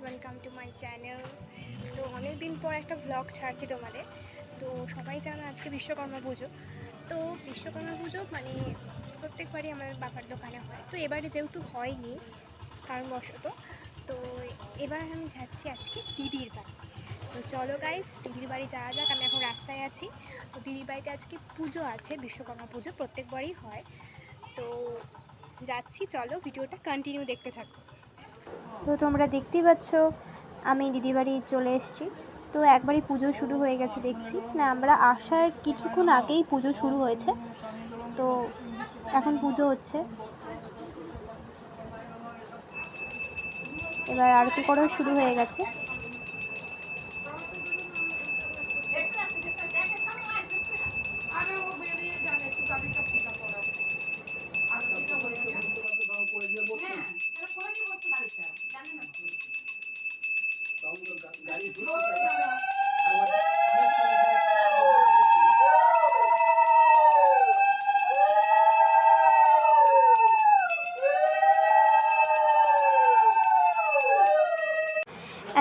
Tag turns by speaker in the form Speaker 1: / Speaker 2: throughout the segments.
Speaker 1: Welcome to my channel. তো অনেক দিন পর একটা ব্লগ ছাড়ছি তোমাদের। তো সবাই জানো আজকে বিশ্বকর্মা পুজো। তো বিশ্বকর্মা পুজো মানে প্রত্যেকবারই আমাদের বাবার দোকানে হয়, তো এবারে যেহেতু হয়নি কারণবশত, তো এবার আমি যাচ্ছি আজকে দিদির বাড়ি। তো চলো গাইস, দিদির বাড়ি যাওয়া যাক। আমি এখন রাস্তায় আছি। তো দিদির বাড়িতে আজকে পুজো আছে, বিশ্বকর্মা পুজো প্রত্যেকবারই হয়। তো যাচ্ছি, চলো ভিডিওটা কন্টিনিউ দেখতে থাকো। তো তোমরা দেখতেই পাচ্ছ আমি দিদির বাড়ি চলে এসেছি। তো একবারই পুজো শুরু হয়ে গেছে দেখছি, না আমরা আসার কিছুক্ষণ আগেই পুজো শুরু হয়েছে। তো এখন পুজো হচ্ছে, এবার আরতি করাও শুরু হয়ে গেছে।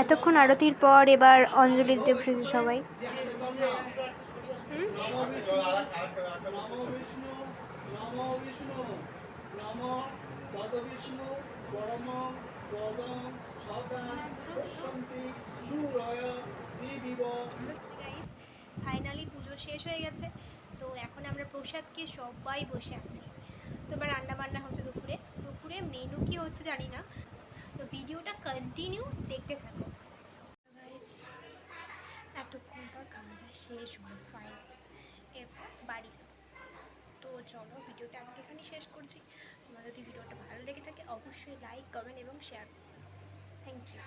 Speaker 1: এতক্ষণ আরতির পর এবার অঞ্জলি দিতে বসেছে সবাই। ফাইনালি পুজো শেষ হয়ে গেছে। তো এখন আমরা প্রসাদকে সবাই বসে আছি। তো এবার রান্না বান্না হচ্ছে দুপুরে। দুপুরে মেনু কি হচ্ছে জানি না, তো ভিডিওটা কন্টিনিউ দেখতে থাকো গাইস। এতক্ষণ পর খাওয়া দাওয়া শেষ হলো ফাইনাল, এরপর বাড়ি যাবো। তো চলো ভিডিওটা আজকে এখানেই শেষ করছি। তোমাদের যদি ভিডিওটা ভালো লেগে থাকে অবশ্যই লাইক, কমেন্ট এবং শেয়ার করবে। Thank you.